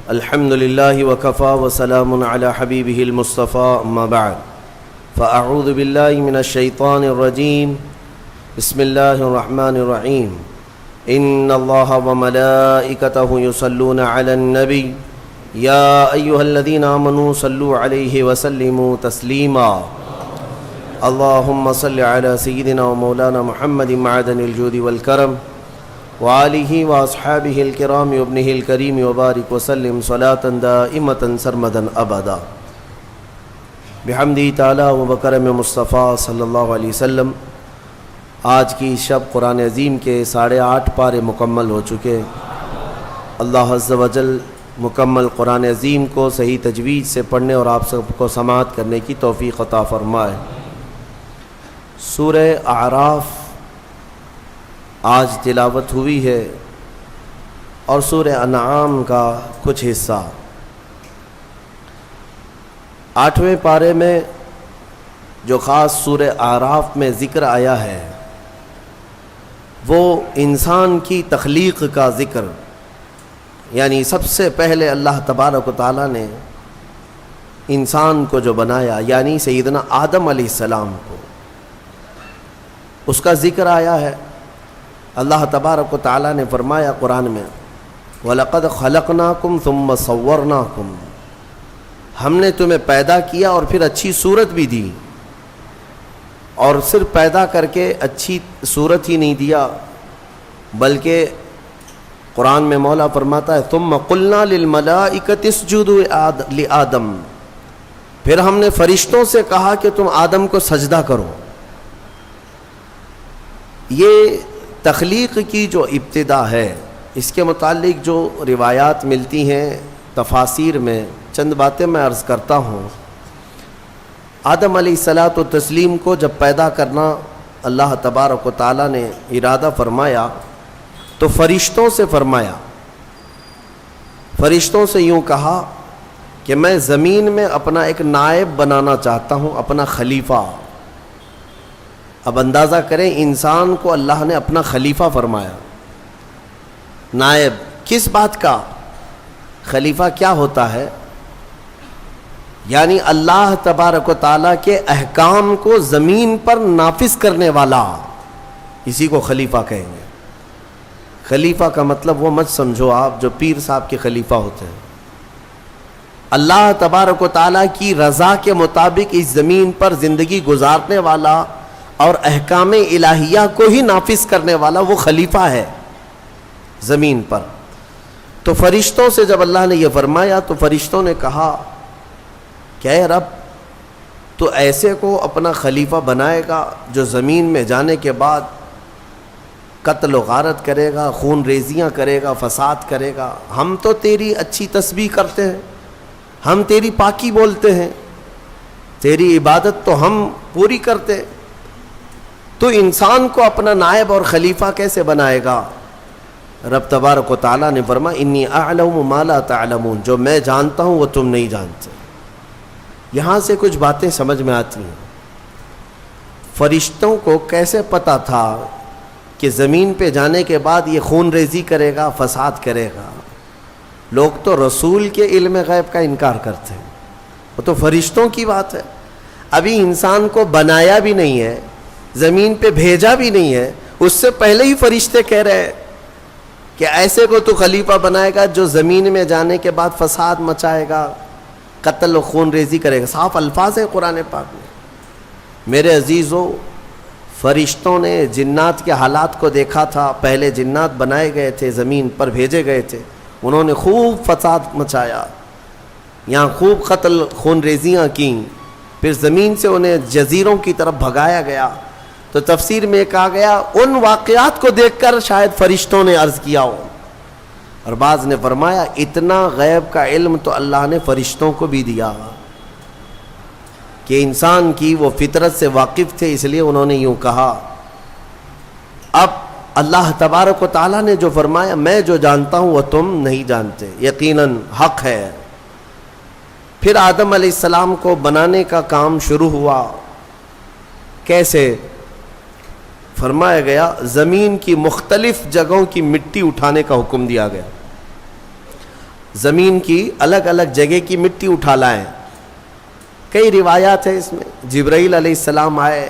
الحمد لله وكفى وسلام على حبيبه المصطفى أما بعد فأعوذ بالله من الشيطان الرجيم بسم الله الرحمن الرحيم إن الله وملائكته يصلون على النبي يا أيها الذين آمنوا صلوا عليه وسلموا تسليما اللهم صل على سيدنا ومولانا محمد معدن الجود والكرم وآلہ واصحابہ الکرام وابنہ الکریم وبارک وسلم صلاۃ دائمۃ سرمدا ابدا بحمدہ تعالی و بکرم مصطفیٰ صلی اللہ علیہ وسلم۔ آج کی شب قرآن عظیم کے 8.5 پارے مکمل ہو چکے۔ اللہ عز و جل مکمل قرآن عظیم کو صحیح تجوید سے پڑھنے اور آپ سب کو سماعت کرنے کی توفیق عطا فرمائے۔ سورہ اعراف آج تلاوت ہوئی ہے اور سورہ انعام کا کچھ حصہ۔ 8ویں پارے میں جو خاص سورہ اعراف میں ذکر آیا ہے وہ انسان کی تخلیق کا ذکر، یعنی سب سے پہلے اللہ تبارک و تعالیٰ نے انسان کو جو بنایا، یعنی سیدنا آدم علیہ السلام کو، اس کا ذکر آیا ہے۔ اللہ تبارک و تعالیٰ نے فرمایا قرآن میں وَلَقَدْ خَلَقْنَاكُمْ ثُمَّ صَوَّرْنَاكُمْ، ہم نے تمہیں پیدا کیا اور پھر اچھی صورت بھی دی، اور صرف پیدا کر کے اچھی صورت ہی نہیں دیا بلکہ قرآن میں مولا فرماتا ہے ثُمَّ قُلْنَا لِلْمَلَائِكَةِ اسْجُدُوا لِآدَمَ، پھر ہم نے فرشتوں سے کہا کہ تم آدم کو سجدہ کرو۔ یہ تخلیق کی جو ابتدا ہے، اس کے متعلق جو روایات ملتی ہیں تفاسیر میں، چند باتیں میں عرض کرتا ہوں۔ آدم علیہ الصلاۃ والتسلیم کو جب پیدا کرنا اللہ تبارک و تعالیٰ نے ارادہ فرمایا تو فرشتوں سے فرمایا، فرشتوں سے یوں کہا کہ میں زمین میں اپنا ایک نائب بنانا چاہتا ہوں، اپنا خلیفہ۔ اب اندازہ کریں انسان کو اللہ نے اپنا خلیفہ فرمایا، نائب کس بات کا؟ خلیفہ کیا ہوتا ہے؟ یعنی اللہ تبارک و تعالیٰ کے احکام کو زمین پر نافذ کرنے والا، اسی کو خلیفہ کہیں گے۔ خلیفہ کا مطلب وہ مت سمجھو آپ جو پیر صاحب کے خلیفہ ہوتے ہیں۔ اللہ تبارک و تعالیٰ کی رضا کے مطابق اس زمین پر زندگی گزارنے والا اور احکام الہیہ کو ہی نافذ کرنے والا وہ خلیفہ ہے زمین پر۔ تو فرشتوں سے جب اللہ نے یہ فرمایا تو فرشتوں نے کہا کہ اے رب، تو ایسے کو اپنا خلیفہ بنائے گا جو زمین میں جانے کے بعد قتل و غارت کرے گا، خون ریزیاں کرے گا، فساد کرے گا؟ ہم تو تیری اچھی تسبیح کرتے ہیں، ہم تیری پاکی بولتے ہیں، تیری عبادت تو ہم پوری کرتے، تو انسان کو اپنا نائب اور خلیفہ کیسے بنائے گا؟ رب تبارک و تعالیٰ نے فرمایا انی اعلم ما لا تعلمون، جو میں جانتا ہوں وہ تم نہیں جانتے۔ یہاں سے کچھ باتیں سمجھ میں آتی ہیں۔ فرشتوں کو کیسے پتہ تھا کہ زمین پہ جانے کے بعد یہ خون ریزی کرے گا، فساد کرے گا؟ لوگ تو رسول کے علم غیب کا انکار کرتے ہیں، وہ تو فرشتوں کی بات ہے۔ ابھی انسان کو بنایا بھی نہیں ہے، زمین پہ بھیجا بھی نہیں ہے، اس سے پہلے ہی فرشتے کہہ رہے ہیں کہ ایسے کو تو خلیفہ بنائے گا جو زمین میں جانے کے بعد فساد مچائے گا، قتل و خون ریزی کرے گا۔ صاف الفاظ ہیں قرآن پاک میں۔ میرے عزیزو، فرشتوں نے جنات کے حالات کو دیکھا تھا۔ پہلے جنات بنائے گئے تھے، زمین پر بھیجے گئے تھے، انہوں نے خوب فساد مچایا، یہاں خوب قتل خون ریزیاں کیں، پھر زمین سے انہیں جزیروں کی طرف بھگایا گیا۔ تو تفسیر میں کہا گیا ان واقعات کو دیکھ کر شاید فرشتوں نے عرض کیا ہو، اور بعض نے فرمایا اتنا غیب کا علم تو اللہ نے فرشتوں کو بھی دیا کہ انسان کی وہ فطرت سے واقف تھے، اس لیے انہوں نے یوں کہا۔ اب اللہ تبارک و تعالیٰ نے جو فرمایا میں جو جانتا ہوں وہ تم نہیں جانتے، یقیناً حق ہے۔ پھر آدم علیہ السلام کو بنانے کا کام شروع ہوا۔ کیسے؟ فرمایا گیا زمین کی مختلف جگہوں کی مٹی اٹھانے کا حکم دیا گیا۔ زمین کی الگ الگ جگہ کی مٹی اٹھا لائیں. کئی روایات ہیں اس میں. جبرائیل علیہ السلام آئے,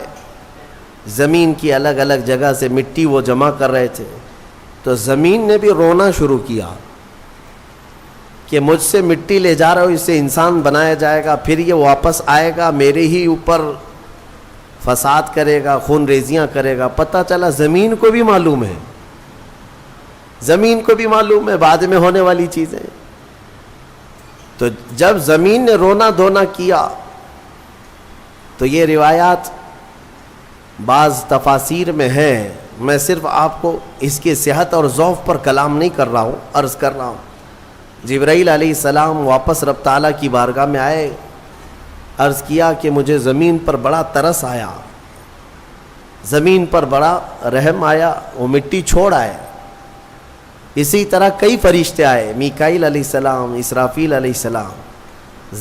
زمین کی الگ الگ جگہ سے مٹی وہ جمع کر رہے تھے, تو زمین نے بھی رونا شروع کیا کہ مجھ سے مٹی لے جا رہا ہو, اس سے انسان بنایا جائے گا, پھر یہ واپس آئے گا میرے ہی اوپر فساد کرے گا, خون ریزیاں کرے گا. پتہ چلا زمین کو بھی معلوم ہے, زمین کو بھی معلوم ہے بعد میں ہونے والی چیزیں. تو جب زمین نے رونا دھونا کیا تو یہ روایات بعض تفاسیر میں ہیں. میں صرف آپ کو اس کی صحت اور ضعف پر کلام نہیں کر رہا ہوں, عرض کر رہا ہوں. جبرائیل علیہ السلام واپس رب تعالیٰ کی بارگاہ میں آئے, عرض کیا کہ مجھے زمین پر بڑا ترس آیا, زمین پر بڑا رحم آیا, وہ مٹی چھوڑ آئے. اسی طرح کئی فرشتے آئے, میکائیل علیہ السلام, اسرافیل علیہ السلام.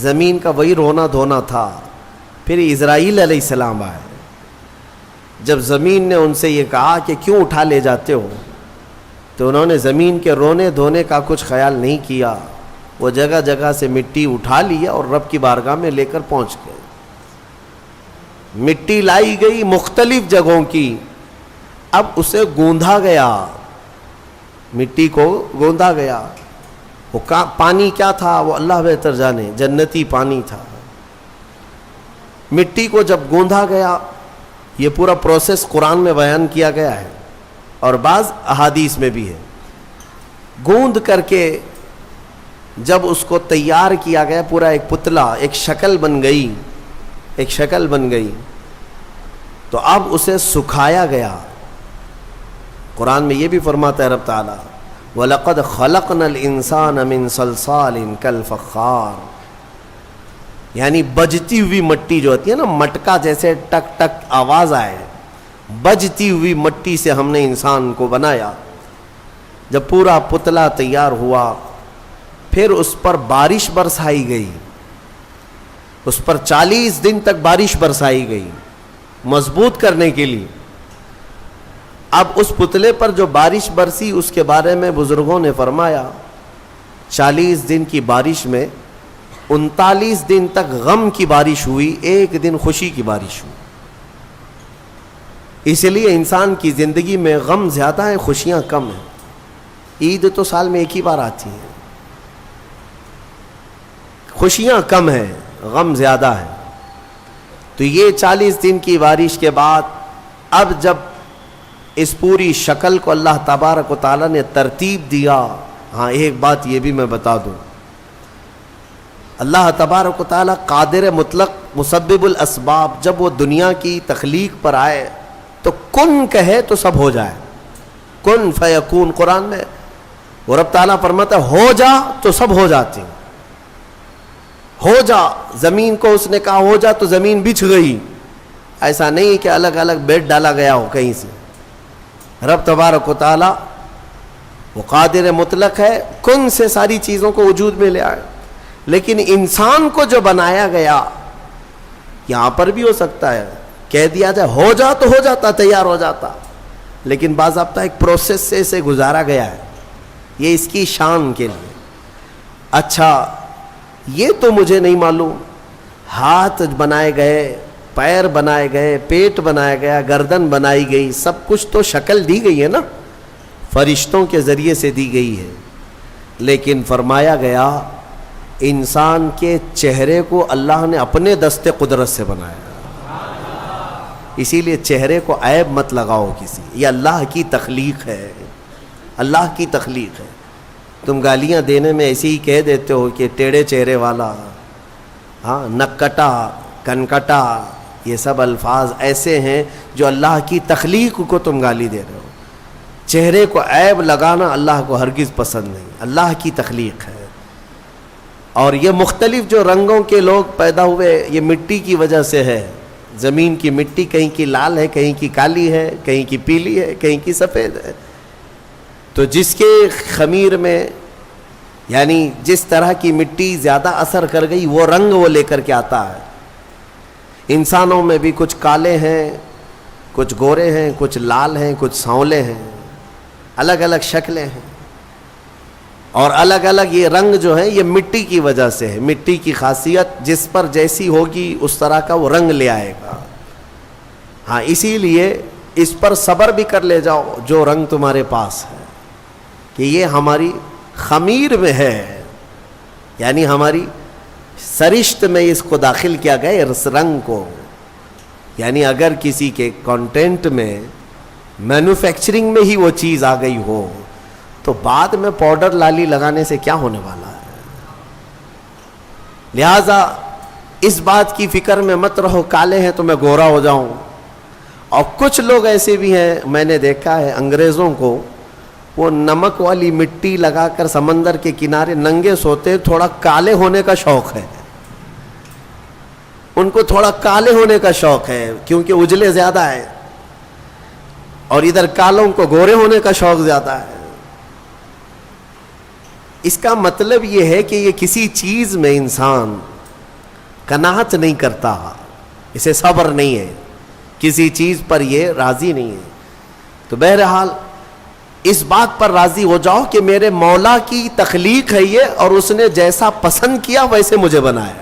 زمین کا وہی رونا دھونا تھا. پھر اسرائیل علیہ السلام آئے. جب زمین نے ان سے یہ کہا کہ کیوں اٹھا لے جاتے ہو, تو انہوں نے زمین کے رونے دھونے کا کچھ خیال نہیں کیا, وہ جگہ جگہ سے مٹی اٹھا لیا اور رب کی بارگاہ میں لے کر پہنچ گئے. مٹی لائی گئی مختلف جگہوں کی, اب اسے گوندھا گیا, مٹی کو گوندھا گیا. وہ پانی کیا تھا وہ اللہ بہتر جانے, جنتی پانی تھا. مٹی کو جب گوندھا گیا, یہ پورا پروسیس قرآن میں بیان کیا گیا ہے اور بعض احادیث میں بھی ہے. گوندھ کر کے جب اس کو تیار کیا گیا, پورا ایک پتلا, ایک شکل بن گئی, ایک شکل بن گئی, تو اب اسے سکھایا گیا. قرآن میں یہ بھی فرماتا ہے رب تعالیٰ, وَلَقَدْ خَلَقْنَا الْإِنسَانَ مِنْ صَلْصَالٍ كَالْفَخَّارِ, یعنی بجتی ہوئی مٹی جو ہوتی ہے نا, مٹکا جیسے ٹک ٹک آواز آئے, بجتی ہوئی مٹی سے ہم نے انسان کو بنایا. جب پورا پتلا تیار ہوا, پھر اس پر بارش برسائی گئی, اس پر 40 دن تک بارش برسائی گئی مضبوط کرنے کے لیے. اب اس پتلے پر جو بارش برسی اس کے بارے میں بزرگوں نے فرمایا 40 دن کی بارش میں 39 دن تک غم کی بارش ہوئی, ایک دن خوشی کی بارش ہوئی. اس لیے انسان کی زندگی میں غم زیادہ ہیں, خوشیاں کم ہیں. عید تو سال میں ایک ہی بار آتی ہے, خوشیاں کم ہیں, غم زیادہ ہے. تو یہ 40 دن کی بارش کے بعد اب جب اس پوری شکل کو اللہ تبارک و تعالیٰ نے ترتیب دیا. ہاں ایک بات یہ بھی میں بتا دوں, اللہ تبارک و تعالیٰ قادر مطلق مسبب الاسباب, جب وہ دنیا کی تخلیق پر آئے تو کن کہے تو سب ہو جائے, کن فیکون. قرآن میں وہ رب تعالیٰ فرماتا ہے ہو جا تو سب ہو جاتے ہیں, ہو جا. زمین کو اس نے کہا ہو جا تو زمین بچھ گئی. ایسا نہیں کہ الگ الگ بیڈ ڈالا گیا ہو کہیں سے. رب تبارک و تعالیٰ وہ قادر مطلق ہے, کن سے ساری چیزوں کو وجود میں لے آئے. لیکن انسان کو جو بنایا گیا, یہاں پر بھی ہو سکتا ہے کہہ دیا جائے ہو جا تو ہو جاتا, تیار ہو جاتا, لیکن باضابطہ ایک پروسیس سے اسے گزارا گیا ہے, یہ اس کی شان کے لیے. اچھا یہ تو مجھے نہیں معلوم, ہاتھ بنائے گئے, پیر بنائے گئے, پیٹ بنایا گیا, گردن بنائی گئی, سب کچھ تو شکل دی گئی ہے نا, فرشتوں کے ذریعے سے دی گئی ہے. لیکن فرمایا گیا انسان کے چہرے کو اللہ نے اپنے دست قدرت سے بنایا, اسی لیے چہرے کو عیب مت لگاؤ کسی, یہ اللہ کی تخلیق ہے, اللہ کی تخلیق ہے. تم گالیاں دینے میں ایسے ہی کہہ دیتے ہو کہ ٹیڑھے چہرے والا, ہاں نکٹا, کنکٹا, یہ سب الفاظ ایسے ہیں جو اللہ کی تخلیق کو تم گالی دے رہے ہو. چہرے کو عیب لگانا اللہ کو ہرگز پسند نہیں, اللہ کی تخلیق ہے. اور یہ مختلف جو رنگوں کے لوگ پیدا ہوئے یہ مٹی کی وجہ سے ہے. زمین کی مٹی کہیں کی لال ہے, کہیں کی کالی ہے, کہیں کی پیلی ہے, کہیں کی سفید ہے. تو جس کے خمیر میں یعنی جس طرح کی مٹی زیادہ اثر کر گئی وہ رنگ وہ لے کر کے آتا ہے. انسانوں میں بھی کچھ کالے ہیں, کچھ گورے ہیں, کچھ لال ہیں, کچھ سانولے ہیں, الگ الگ شکلیں ہیں. اور الگ الگ یہ رنگ جو ہے یہ مٹی کی وجہ سے ہے. مٹی کی خاصیت جس پر جیسی ہوگی اس طرح کا وہ رنگ لے آئے گا. ہاں اسی لیے اس پر صبر بھی کر لے جاؤ جو رنگ تمہارے پاس ہے کہ یہ ہماری خمیر میں ہے, یعنی ہماری سرشت میں اس کو داخل کیا گیا اس رنگ کو. یعنی اگر کسی کے کانٹینٹ میں مینوفیکچرنگ میں ہی وہ چیز آ گئی ہو تو بعد میں پاؤڈر لالی لگانے سے کیا ہونے والا ہے. لہذا اس بات کی فکر میں مت رہو کالے ہیں تو میں گورا ہو جاؤں. اور کچھ لوگ ایسے بھی ہیں, میں نے دیکھا ہے انگریزوں کو وہ نمک والی مٹی لگا کر سمندر کے کنارے ننگے سوتے, تھوڑا کالے ہونے کا شوق ہے ان کو, تھوڑا کالے ہونے کا شوق ہے کیونکہ اجلے زیادہ ہے, اور ادھر کالوں کو گورے ہونے کا شوق زیادہ ہے. اس کا مطلب یہ ہے کہ یہ کسی چیز میں انسان قناعت نہیں کرتا, اسے صبر نہیں ہے, کسی چیز پر یہ راضی نہیں ہے. تو بہرحال اس بات پر راضی ہو جاؤ کہ میرے مولا کی تخلیق ہے یہ, اور اس نے جیسا پسند کیا ویسے مجھے بنایا.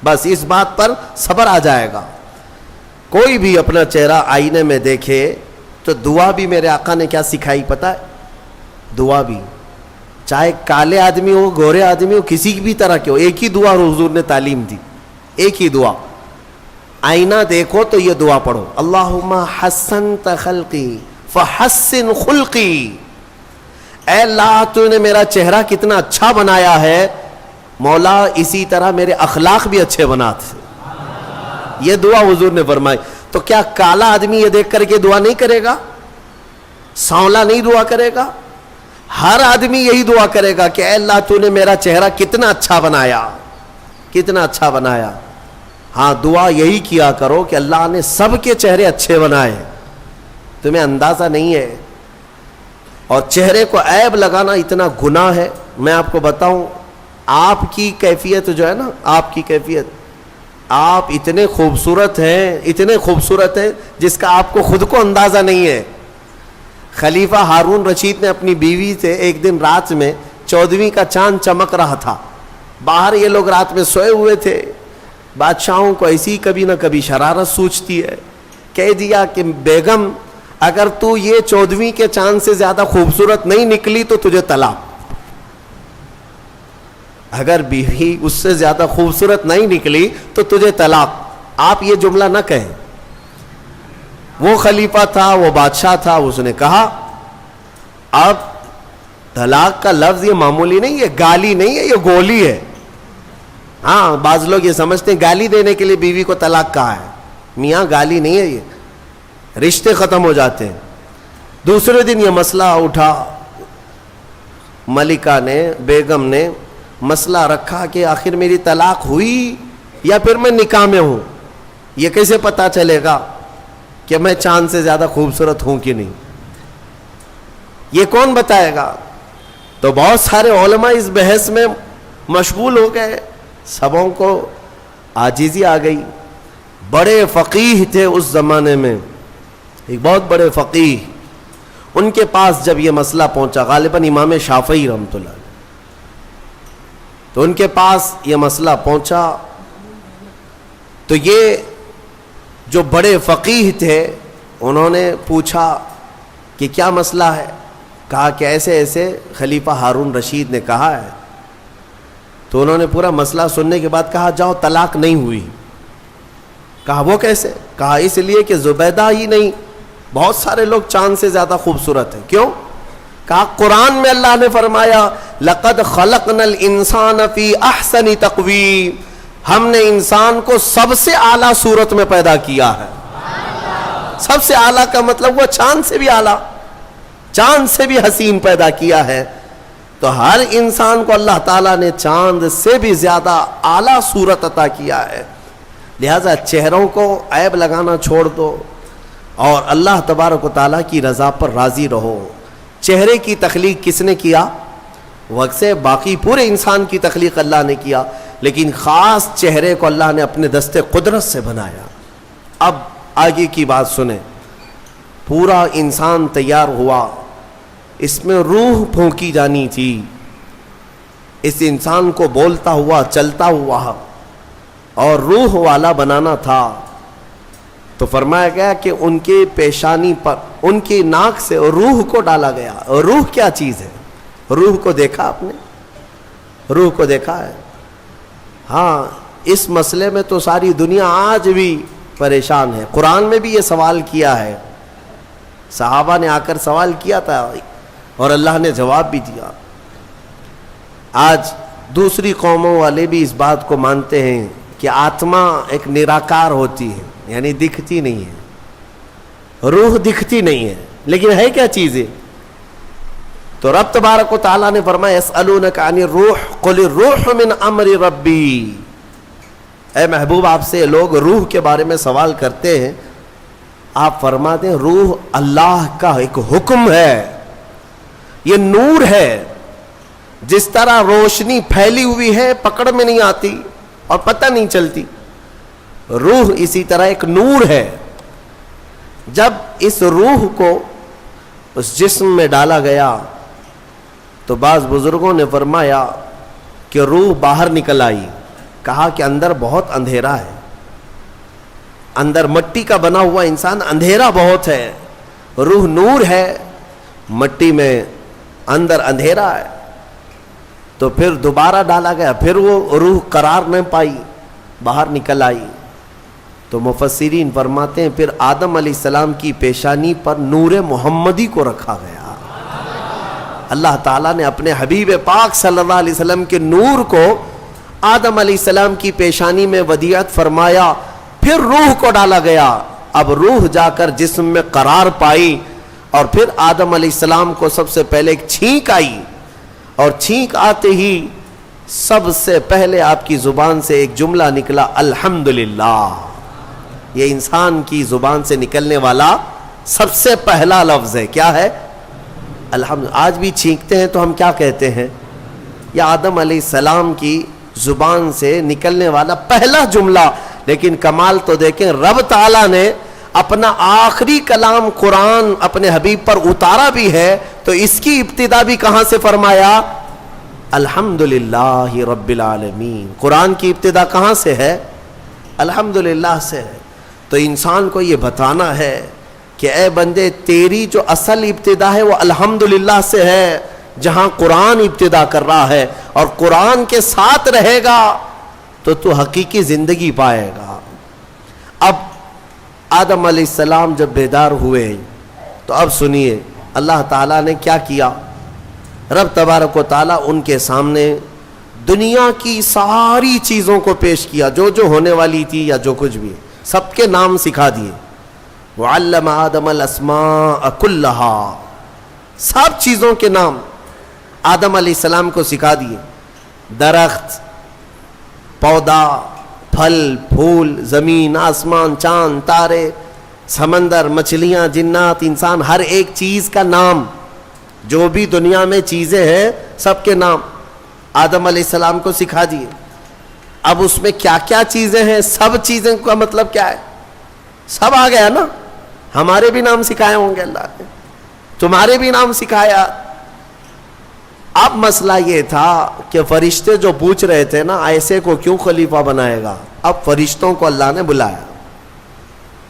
بس اس بات پر صبر آ جائے گا. کوئی بھی اپنا چہرہ آئینے میں دیکھے تو دعا بھی میرے آقا نے کیا سکھائی پتہ ہے؟ دعا بھی چاہے کالے آدمی ہو گورے آدمی ہو کسی بھی طرح کے ہو, ایک ہی دعا حضور نے تعلیم دی, ایک ہی دعا. آئینہ دیکھو تو یہ دعا پڑھو, اللہم حسنت خلقی فحسن خلقی. اے اللہ تو نے میرا چہرہ کتنا اچھا بنایا ہے, مولا اسی طرح میرے اخلاق بھی اچھے بنا تھے. یہ دعا حضور نے فرمائی. تو کیا کالا آدمی یہ دیکھ کر کے دعا نہیں کرے گا؟ سانولا نہیں دعا کرے گا؟ ہر آدمی یہی دعا کرے گا کہ اے اللہ تو نے میرا چہرہ کتنا اچھا بنایا, کتنا اچھا بنایا. ہاں دعا یہی کیا کرو کہ اللہ نے سب کے چہرے اچھے بنائے, تمہیں اندازہ نہیں ہے. اور چہرے کو عیب لگانا اتنا گناہ ہے. میں آپ کو بتاؤں, آپ کی کیفیت جو ہے نا, آپ کی کیفیت, آپ اتنے خوبصورت ہیں, اتنے خوبصورت ہیں جس کا آپ کو خود کو اندازہ نہیں ہے. خلیفہ ہارون رشید نے اپنی بیوی سے ایک دن رات میں 14ویں کا چاند چمک رہا تھا, باہر یہ لوگ رات میں سوئے ہوئے تھے. بادشاہوں کو ایسی کبھی نہ کبھی شرارت سوچتی ہے, کہہ دیا کہ بیگم اگر تو یہ 14ویں کے چاند سے زیادہ خوبصورت نہیں نکلی تو تجھے طلاق. اگر بیوی اس سے زیادہ خوبصورت نہیں نکلی تو تجھے طلاق. آپ یہ جملہ نہ کہیں. وہ خلیفہ تھا, وہ بادشاہ تھا, اس نے کہا اب طلاق کا لفظ یہ معمولی نہیں, یہ گالی نہیں ہے, یہ گولی ہے. ہاں بعض لوگ یہ سمجھتے ہیں گالی دینے کے لیے بیوی کو طلاق کہا ہے. میاں گالی نہیں ہے, یہ رشتے ختم ہو جاتے ہیں. دوسرے دن یہ مسئلہ اٹھا, ملکہ نے, بیگم نے مسئلہ رکھا کہ آخر میری طلاق ہوئی یا پھر میں نکاح میں ہوں. یہ کیسے پتا چلے گا کہ میں چاند سے زیادہ خوبصورت ہوں کہ نہیں؟ یہ کون بتائے گا؟ تو بہت سارے علماء اس بحث میں مشغول ہو گئے, سبوں کو عاجزی آ گئی. بڑے فقیہ تھے اس زمانے میں, ایک بہت بڑے فقیہ, ان کے پاس جب یہ مسئلہ پہنچا, غالباً امام شافعی رحمۃ اللہ, تو ان کے پاس یہ مسئلہ پہنچا تو یہ جو بڑے فقیہ تھے انہوں نے پوچھا کہ کیا مسئلہ ہے؟ کہا کہ ایسے ایسے خلیفہ ہارون رشید نے کہا ہے. تو انہوں نے پورا مسئلہ سننے کے بعد کہا جاؤ طلاق نہیں ہوئی. کہا وہ کیسے؟ کہا اس لیے کہ زبیدہ ہی نہیں, بہت سارے لوگ چاند سے زیادہ خوبصورت ہیں. کیوں؟ کہا قرآن میں اللہ نے فرمایا لقد خلقنا الانسان فی احسن تقویم, ہم نے انسان کو سب سے اعلیٰ صورت میں پیدا کیا ہے. سب سے اعلیٰ کا مطلب وہ چاند سے بھی اعلیٰ, چاند سے بھی حسین پیدا کیا ہے. تو ہر انسان کو اللہ تعالیٰ نے چاند سے بھی زیادہ اعلیٰ صورت عطا کیا ہے. لہذا چہروں کو عیب لگانا چھوڑ دو اور اللہ تبارک و تعالیٰ کی رضا پر راضی رہو. چہرے کی تخلیق کس نے کیا؟ وقت سے باقی پورے انسان کی تخلیق اللہ نے کیا, لیکن خاص چہرے کو اللہ نے اپنے دستے قدرت سے بنایا. اب آگے کی بات سنیں. پورا انسان تیار ہوا, اس میں روح پھونکی جانی تھی، اس انسان کو بولتا ہوا چلتا ہوا اور روح والا بنانا تھا. تو فرمایا گیا کہ ان کے پیشانی پر ان کی ناک سے روح کو ڈالا گیا. روح کیا چیز ہے؟ روح کو دیکھا آپ نے؟ روح کو دیکھا ہے؟ ہاں، اس مسئلے میں تو ساری دنیا آج بھی پریشان ہے. قرآن میں بھی یہ سوال کیا ہے، صحابہ نے آ کر سوال کیا تھا اور اللہ نے جواب بھی دیا. آج دوسری قوموں والے بھی اس بات کو مانتے ہیں کہ آتما ایک نراکار ہوتی ہے، یعنی دکھتی نہیں ہے، روح دکھتی نہیں ہے، لیکن ہے کیا چیز ہے؟ تو رب تبارک و تعالیٰ نے فرمایا یسألونک عن الروح قل الروح من امر ربی. اے محبوب، آپ سے لوگ روح کے بارے میں سوال کرتے ہیں، آپ فرما دیں روح اللہ کا ایک حکم ہے، یہ نور ہے. جس طرح روشنی پھیلی ہوئی ہے پکڑ میں نہیں آتی اور پتہ نہیں چلتی، روح اسی طرح ایک نور ہے. جب اس روح کو اس جسم میں ڈالا گیا تو بعض بزرگوں نے فرمایا کہ روح باہر نکل آئی. کہا کہ اندر بہت اندھیرا ہے، اندر مٹی کا بنا ہوا انسان، اندھیرا بہت ہے. روح نور ہے، مٹی میں اندر اندھیرا ہے. تو پھر دوبارہ ڈالا گیا، پھر وہ روح قرار نہ پائی، باہر نکل آئی. تو مفسرین فرماتے ہیں پھر آدم علیہ السلام کی پیشانی پر نور محمدی کو رکھا گیا. اللہ تعالیٰ نے اپنے حبیب پاک صلی اللہ علیہ وسلم کے نور کو آدم علیہ السلام کی پیشانی میں ودیعت فرمایا، پھر روح کو ڈالا گیا. اب روح جا کر جسم میں قرار پائی اور پھر آدم علیہ السلام کو سب سے پہلے ایک چھینک آئی، اور چھینک آتے ہی سب سے پہلے آپ کی زبان سے ایک جملہ نکلا الحمدللہ. یہ انسان کی زبان سے نکلنے والا سب سے پہلا لفظ ہے. کیا ہے؟ الحمد. آج بھی چھینکتے ہیں تو ہم کیا کہتے ہیں؟ یہ آدم علیہ السلام کی زبان سے نکلنے والا پہلا جملہ. لیکن کمال تو دیکھیں، رب تعالیٰ نے اپنا آخری کلام قرآن اپنے حبیب پر اتارا بھی ہے تو اس کی ابتدا بھی کہاں سے فرمایا؟ الحمدللہ رب العالمین. قرآن کی ابتدا کہاں سے ہے؟ الحمدللہ سے ہے. تو انسان کو یہ بتانا ہے کہ اے بندے، تیری جو اصل ابتدا ہے وہ الحمدللہ سے ہے، جہاں قرآن ابتدا کر رہا ہے، اور قرآن کے ساتھ رہے گا تو تو حقیقی زندگی پائے گا. اب آدم علیہ السلام جب بیدار ہوئے تو اب سنیے اللہ تعالیٰ نے کیا کیا. رب تبارک و تعالیٰ ان کے سامنے دنیا کی ساری چیزوں کو پیش کیا، جو جو ہونے والی تھی یا جو کچھ بھی، سب کے نام سکھا دیے. وعلم آدم الاسماء کلہا، سب چیزوں کے نام آدم علیہ السلام کو سکھا دیے. درخت، پودا، پھل پھول، زمین، آسمان، چاند، تارے، سمندر، مچھلیاں، جنات، انسان، ہر ایک چیز کا نام، جو بھی دنیا میں چیزیں ہیں سب کے نام آدم علیہ السلام کو سکھا دیے. اب اس میں کیا کیا چیزیں ہیں، سب چیزیں کا مطلب کیا ہے؟ سب آ گیا نا. ہمارے بھی نام سکھائے ہوں گے اللہ نے، تمہارے بھی نام سکھایا. اب مسئلہ یہ تھا کہ فرشتے جو پوچھ رہے تھے نا ایسے کو کیوں خلیفہ بنائے گا، اب فرشتوں کو اللہ نے بلایا،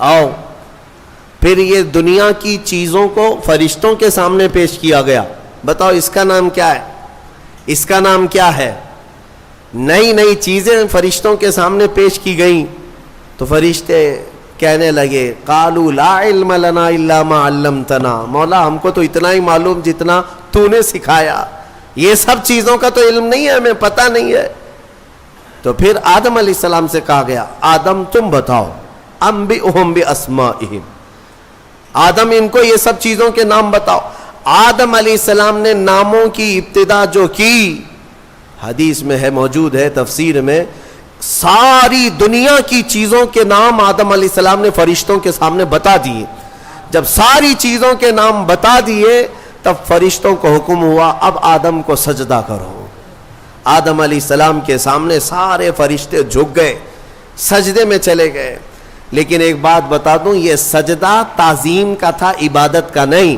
آؤ. پھر یہ دنیا کی چیزوں کو فرشتوں کے سامنے پیش کیا گیا. بتاؤ اس کا نام کیا ہے، اس کا نام کیا ہے. نئی نئی چیزیں فرشتوں کے سامنے پیش کی گئیں تو فرشتے کہنے لگے قالوا لا علم لنا الا ما علمتنا، مولا ہم کو تو اتنا ہی معلوم جتنا تو نے سکھایا، یہ سب چیزوں کا تو علم نہیں ہے، ہمیں پتہ نہیں ہے. تو پھر آدم علیہ السلام سے کہا گیا آدم تم بتاؤ، انبئہم باسمائہم، آدم ان کو یہ سب چیزوں کے نام بتاؤ. آدم علیہ السلام نے ناموں کی ابتدا جو کی، حدیث میں ہے، موجود ہے تفسیر میں، ساری دنیا کی چیزوں کے نام آدم علیہ السلام نے فرشتوں کے سامنے بتا دیے. جب ساری چیزوں کے نام بتا دیے تب فرشتوں کو حکم ہوا اب آدم کو سجدہ کرو. آدم علیہ السلام کے سامنے سارے فرشتے جھک گئے، سجدے میں چلے گئے. لیکن ایک بات بتا دوں، یہ سجدہ تعظیم کا تھا، عبادت کا نہیں.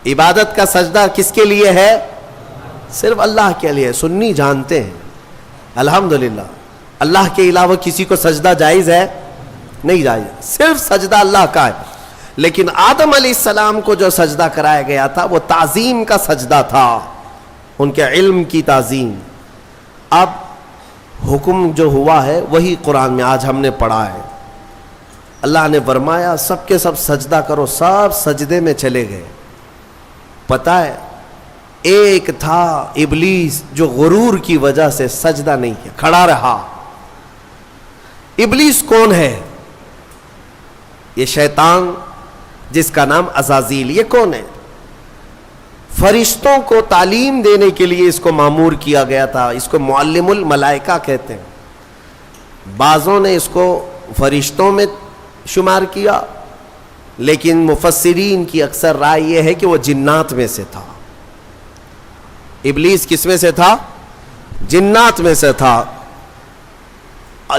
عبادت کا سجدہ کس کے لیے ہے؟ صرف اللہ کے لیے. سنی جانتے ہیں الحمدللہ اللہ کے علاوہ کسی کو سجدہ جائز ہے؟ نہیں جائز, صرف سجدہ اللہ کا ہے. لیکن آدم علیہ السلام کو جو سجدہ کرایا گیا تھا وہ تعظیم کا سجدہ تھا, ان کے علم کی تعظیم. اب حکم جو ہوا ہے وہی قرآن میں آج ہم نے پڑھا ہے. اللہ نے فرمایا سب کے سب سجدہ کرو, سب سجدے میں چلے گئے. پتہ ہے ایک تھا ابلیس جو غرور کی وجہ سے سجدہ نہیں کیا, کھڑا رہا. ابلیس کون ہے؟ یہ شیطان جس کا نام عزازیل. یہ کون ہے؟ فرشتوں کو تعلیم دینے کے لیے اس کو مامور کیا گیا تھا. اس کو معلم الملائکہ کہتے ہیں. بعضوں نے اس کو فرشتوں میں شمار کیا, لیکن مفسرین کی اکثر رائے یہ ہے کہ وہ جنات میں سے تھا. ابلیس کس میں سے تھا؟ جنات میں سے تھا.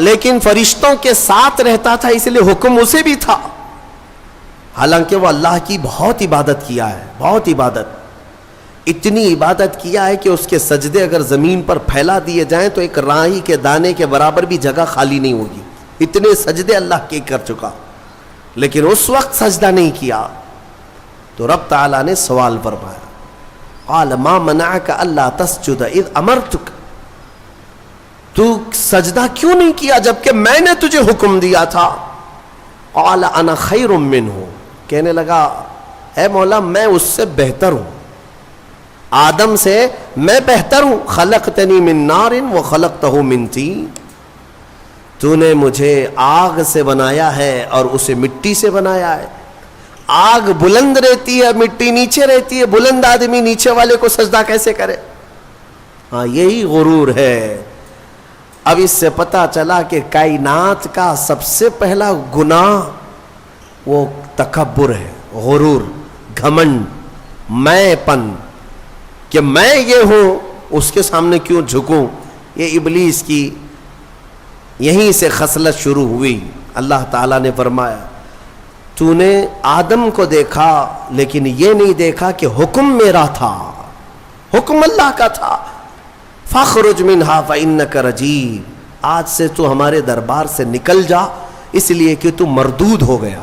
لیکن فرشتوں کے ساتھ رہتا تھا, اس لیے حکم اسے بھی تھا. حالانکہ وہ اللہ کی بہت عبادت کیا ہے, بہت عبادت, اتنی عبادت کیا ہے کہ اس کے سجدے اگر زمین پر پھیلا دیے جائیں تو ایک راہی کے دانے کے برابر بھی جگہ خالی نہیں ہوگی. اتنے سجدے اللہ کے کر چکا, لیکن اس وقت سجدہ نہیں کیا. تو رب تعالیٰ نے سوال فرمایا, قال ما منعک الا تسجد اذ امرتک, تو سجدہ کیوں نہیں کیا جبکہ میں نے تجھے حکم دیا تھا؟ قال انا خیر منہ, کہنے لگا اے مولا میں اس سے بہتر ہوں, آدم سے میں بہتر ہوں. خلقتنی من نار وخلقتہ من طین, تو نے مجھے آگ سے بنایا ہے اور اسے مٹی سے بنایا ہے. آگ بلند رہتی ہے, مٹی نیچے رہتی ہے, بلند آدمی نیچے والے کو سجدہ کیسے کرے؟ ہاں یہی غرور ہے. اب اس سے پتہ چلا کہ کائنات کا سب سے پہلا گناہ وہ تکبر ہے, غرور, گھمنڈ, میں پن, کہ میں یہ ہوں اس کے سامنے کیوں جھکوں. یہ ابلیس کی یہیں سے خصلت شروع ہوئی. اللہ تعالیٰ نے فرمایا تو نے آدم کو دیکھا لیکن یہ نہیں دیکھا کہ حکم میرا تھا, حکم اللہ کا تھا. فاخرج منہا فإنک رجیم, آج سے تو ہمارے دربار سے نکل جا اس لیے کہ تو مردود ہو گیا.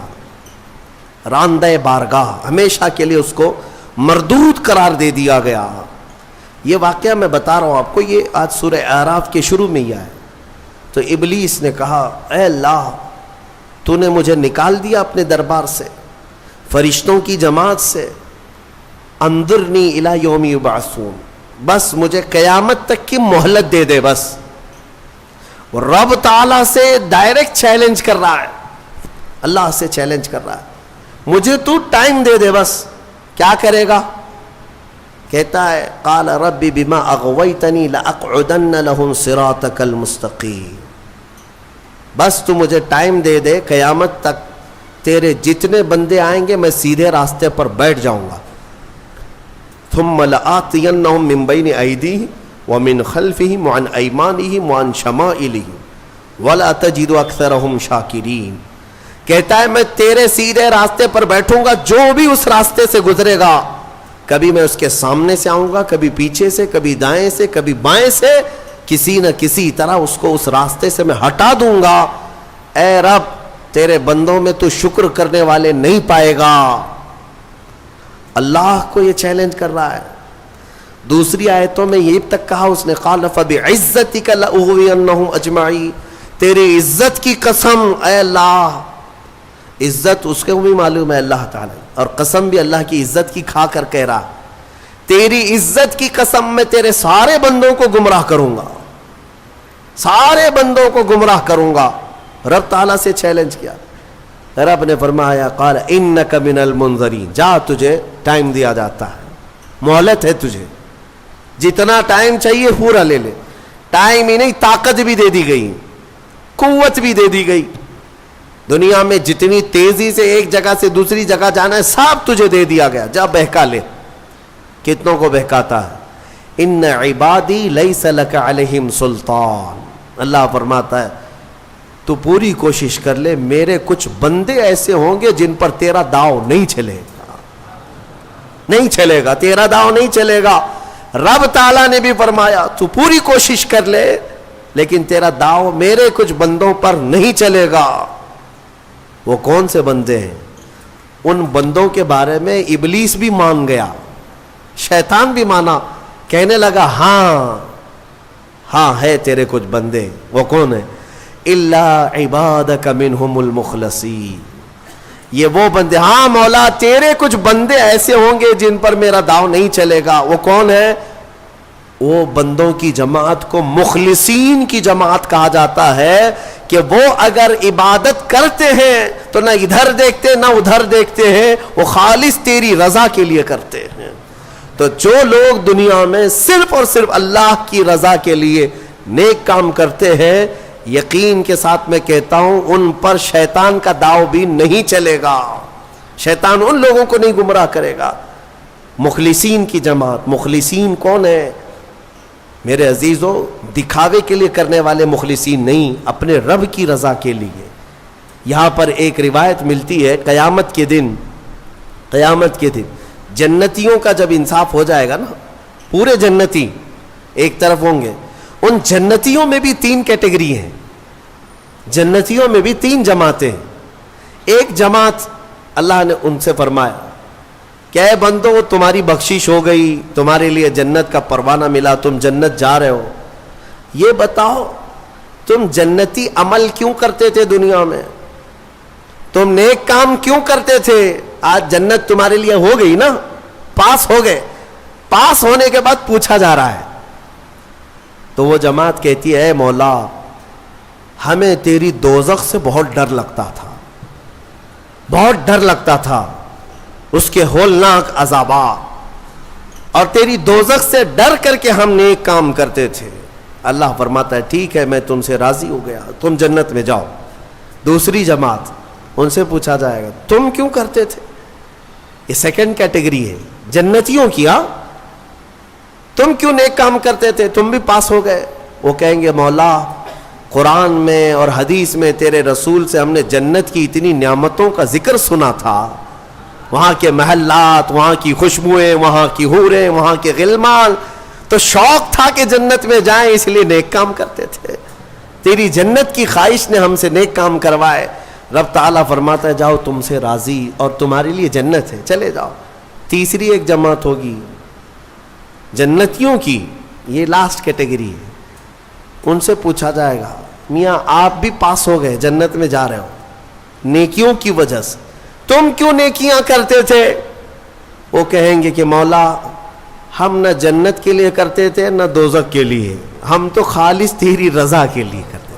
راندہ بارگاہ, ہمیشہ کے لیے اس کو مردود قرار دے دیا گیا. یہ واقعہ میں بتا رہا ہوں آپ کو, یہ آج سورہ اعراف کے شروع میں ہی آیا. تو ابلیس نے کہا اے اللہ تو نے مجھے نکال دیا اپنے دربار سے, فرشتوں کی جماعت سے, انظرنی الی یوم یبعثون, بس مجھے قیامت تک کی مہلت دے دے بس. رب تعالیٰ سے ڈائریکٹ چیلنج کر رہا ہے, اللہ سے چیلنج کر رہا ہے, مجھے تو ٹائم دے دے بس. کیا کرے گا؟ کہتا ہے قال رب بما اغویتنی لاقعدن لهم صراطک المستقیم, بس تو مجھے ٹائم دے دے, قیامت تک تیرے جتنے بندے آئیں گے میں سیدھے راستے پر بیٹھ جاؤں گا. ثم لآتینہم من بین ایدیہم ومن خلفہم وعن ایمانہم وعن شمائلہم ولا تجد اکثرہم شاکرین. کہتا ہے میں تیرے سیدھے راستے پر بیٹھوں گا, جو بھی اس راستے سے گزرے گا کبھی میں اس کے سامنے سے آؤں گا, کبھی پیچھے سے, کبھی دائیں سے, کبھی بائیں سے, کسی نہ کسی طرح اس کو اس راستے سے میں ہٹا دوں گا. اے رب تیرے بندوں میں تو شکر کرنے والے نہیں پائے گا. اللہ کو یہ چیلنج کر رہا ہے. دوسری آیتوں میں یہ تک کہا اس نے قال فبعزتک لاغوینہم اجمعین, تیری عزت کی قسم اے اللہ. عزت اس کو بھی معلوم ہے اللہ تعالی, اور قسم بھی اللہ کی عزت کی کھا کر کہہ رہا تیری عزت کی قسم میں تیرے سارے بندوں کو گمراہ کروں گا, سارے بندوں کو گمراہ کروں گا. رب تعالیٰ سے چیلنج کیا. رب نے فرمایا قال انک من المنظرین, جا تجھے ٹائم دیا جاتا ہے, مہلت ہے تجھے, جتنا ٹائم چاہیے پورا لے لے. ٹائم ہی نہیں طاقت بھی دے دی گئی, قوت بھی دے دی گئی. دنیا میں جتنی تیزی سے ایک جگہ سے دوسری جگہ جانا ہے سب تجھے دے دیا گیا, جا بہکا لے. کتنوں کو بہکاتا ہے؟ ان عبادی لیس لک علیہم سلطان. اللہ فرماتا ہے تو پوری کوشش کر لے, میرے کچھ بندے ایسے ہوں گے جن پر تیرا داؤ نہیں چلے گا. نہیں چلے گا، تیرا داؤ نہیں چلے گا۔ رب تعالیٰ نے بھی فرمایا تو پوری کوشش کر لے لیکن تیرا داؤ میرے کچھ بندوں پر نہیں چلے گا۔ وہ کون سے بندے ہیں؟ ان بندوں کے بارے میں ابلیس بھی مان گیا، شیطان بھی مانا، کہنے لگا ہاں ہے تیرے کچھ بندے۔ وہ کون ہیں؟ الا عبادک منہم المخلصین، یہ وہ بندے، ہاں مولا تیرے کچھ بندے ایسے ہوں گے جن پر میرا داؤ نہیں چلے گا۔ وہ کون ہے؟ وہ بندوں کی جماعت کو مخلصین کی جماعت کہا جاتا ہے کہ وہ اگر عبادت کرتے ہیں تو نہ ادھر دیکھتے نہ ادھر دیکھتے ہیں، وہ خالص تیری رضا کے لیے کرتے ہیں۔ تو جو لوگ دنیا میں صرف اور صرف اللہ کی رضا کے لیے نیک کام کرتے ہیں، یقین کے ساتھ میں کہتا ہوں ان پر شیطان کا داؤ بھی نہیں چلے گا، شیطان ان لوگوں کو نہیں گمراہ کرے گا۔ مخلصین کی جماعت، مخلصین کون ہے میرے عزیزو؟ دکھاوے کے لیے کرنے والے مخلصین نہیں، اپنے رب کی رضا کے لیے۔ یہاں پر ایک روایت ملتی ہے قیامت کے دن جنتیوں کا جب انصاف ہو جائے گا نا، پورے جنتی ایک طرف ہوں گے، ان جنتیوں میں بھی 3 کیٹیگری ہیں، جنتیوں میں بھی 3 جماعتیں ہیں۔ ایک جماعت اللہ نے ان سے فرمایا کہ اے بندو تمہاری بخشش ہو گئی، تمہارے لیے جنت کا پروانہ ملا، تم جنت جا رہے ہو، یہ بتاؤ تم جنتی عمل کیوں کرتے تھے دنیا میں؟ تم نیک کام کیوں کرتے تھے؟ آج جنت تمہارے لیے ہو گئی نا، پاس ہو گئے، پاس ہونے کے بعد پوچھا جا رہا ہے تو وہ جماعت کہتی ہے اے مولا ہمیں تیری دوزخ سے بہت ڈر لگتا تھا، بہت ڈر لگتا تھا، اس کے ہولناک عذابات، اور تیری دوزخ سے ڈر کر کے ہم نیک کام کرتے تھے۔ اللہ فرماتا ہے ٹھیک ہے میں تم سے راضی ہو گیا، تم جنت میں جاؤ۔ دوسری جماعت، ان سے پوچھا جائے گا تم کیوں کرتے تھے؟ یہ سیکنڈ کیٹیگری ہے جنتیوں کی، تم کیوں نیک کام کرتے تھے؟ تم بھی پاس ہو گئے۔ وہ کہیں گے مولا قرآن میں اور حدیث میں تیرے رسول سے ہم نے جنت کی اتنی نعمتوں کا ذکر سنا تھا، وہاں کے محلات، وہاں کی خوشبوئیں، وہاں کی حوریں، وہاں کے غلمان، تو شوق تھا کہ جنت میں جائیں، اس لیے نیک کام کرتے تھے، تیری جنت کی خواہش نے ہم سے نیک کام کروائے۔ رب تعالیٰ فرماتا ہے جاؤ تم سے راضی اور تمہارے لیے جنت ہے، چلے جاؤ۔ تیسری ایک جماعت ہوگی جنتیوں کی، یہ لاسٹ کیٹیگری ہے، ان سے پوچھا جائے گا میاں آپ بھی پاس ہو گئے، جنت میں جا رہے ہو نیکیوں کی وجہ سے، تم کیوں نیکیاں کرتے تھے؟ وہ کہیں گے کہ مولا ہم نہ جنت کے لیے کرتے تھے نہ دوزخ کے لیے، ہم تو خالص تیری رضا کے لیے کرتے تھے،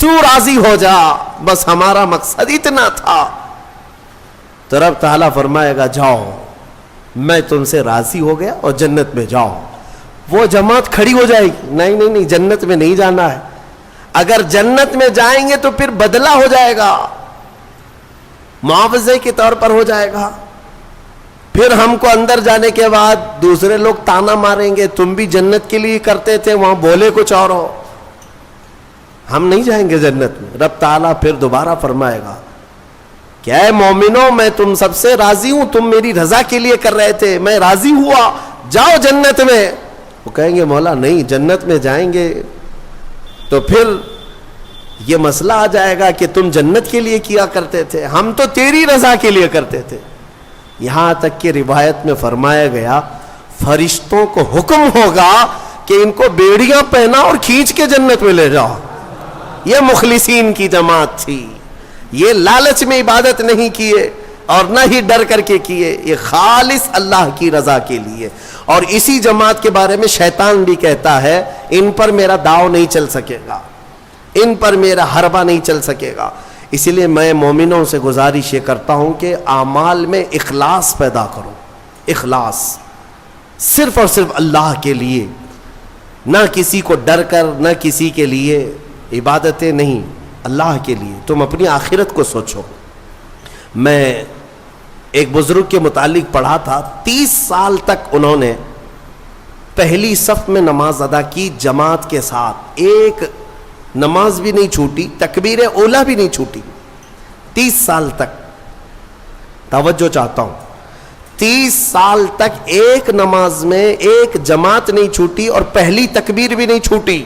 تو راضی ہو جا، بس ہمارا مقصد اتنا تھا۔ تو رب تعالیٰ فرمائے گا جاؤ میں تم سے راضی ہو گیا اور جنت میں جاؤ۔ وہ جماعت کھڑی ہو جائے گی نہیں جنت میں نہیں جانا ہے، اگر جنت میں جائیں گے تو پھر بدلہ ہو جائے گا، معاوضے کے طور پر ہو جائے گا، پھر ہم کو اندر جانے کے بعد دوسرے لوگ تانا ماریں گے تم بھی جنت کے لیے کرتے تھے، وہاں بولے کچھ اور ہو، ہم نہیں جائیں گے جنت میں۔ رب تعالیٰ پھر دوبارہ فرمائے گا کہ اے مومنوں میں تم سب سے راضی ہوں، تم میری رضا کے لیے کر رہے تھے، میں راضی ہوا، جاؤ جنت میں۔ وہ کہیں گے مولا نہیں جنت میں جائیں گے تو پھر یہ مسئلہ آ جائے گا کہ تم جنت کے لیے کیا کرتے تھے، ہم تو تیری رضا کے لیے کرتے تھے۔ یہاں تک کہ روایت میں فرمایا گیا فرشتوں کو حکم ہوگا کہ ان کو بیڑیاں پہنا اور کھینچ کے جنت میں لے جاؤ۔ یہ مخلصین کی جماعت تھی، یہ لالچ میں عبادت نہیں کیے اور نہ ہی ڈر کر کے کیے، یہ خالص اللہ کی رضا کے لیے۔ اور اسی جماعت کے بارے میں شیطان بھی کہتا ہے ان پر میرا داؤ نہیں چل سکے گا، ان پر میرا حربہ نہیں چل سکے گا۔ اسی لیے میں مومنوں سے گزارش یہ کرتا ہوں کہ اعمال میں اخلاص پیدا کرو، اخلاص صرف اور صرف اللہ کے لیے، نہ کسی کو ڈر کر، نہ کسی کے لیے، عبادتیں نہیں، اللہ کے لیے۔ تم اپنی آخرت کو سوچو۔ میں ایک بزرگ کے متعلق پڑھا تھا، 30 سال تک انہوں نے پہلی صف میں نماز ادا کی جماعت کے ساتھ، ایک نماز بھی نہیں چھوٹی، تکبیر اولا بھی نہیں چھوٹی، 30 سال تک۔ توجہ چاہتا ہوں، 30 سال تک ایک نماز میں ایک جماعت نہیں چھوٹی اور پہلی تکبیر بھی نہیں چھوٹی،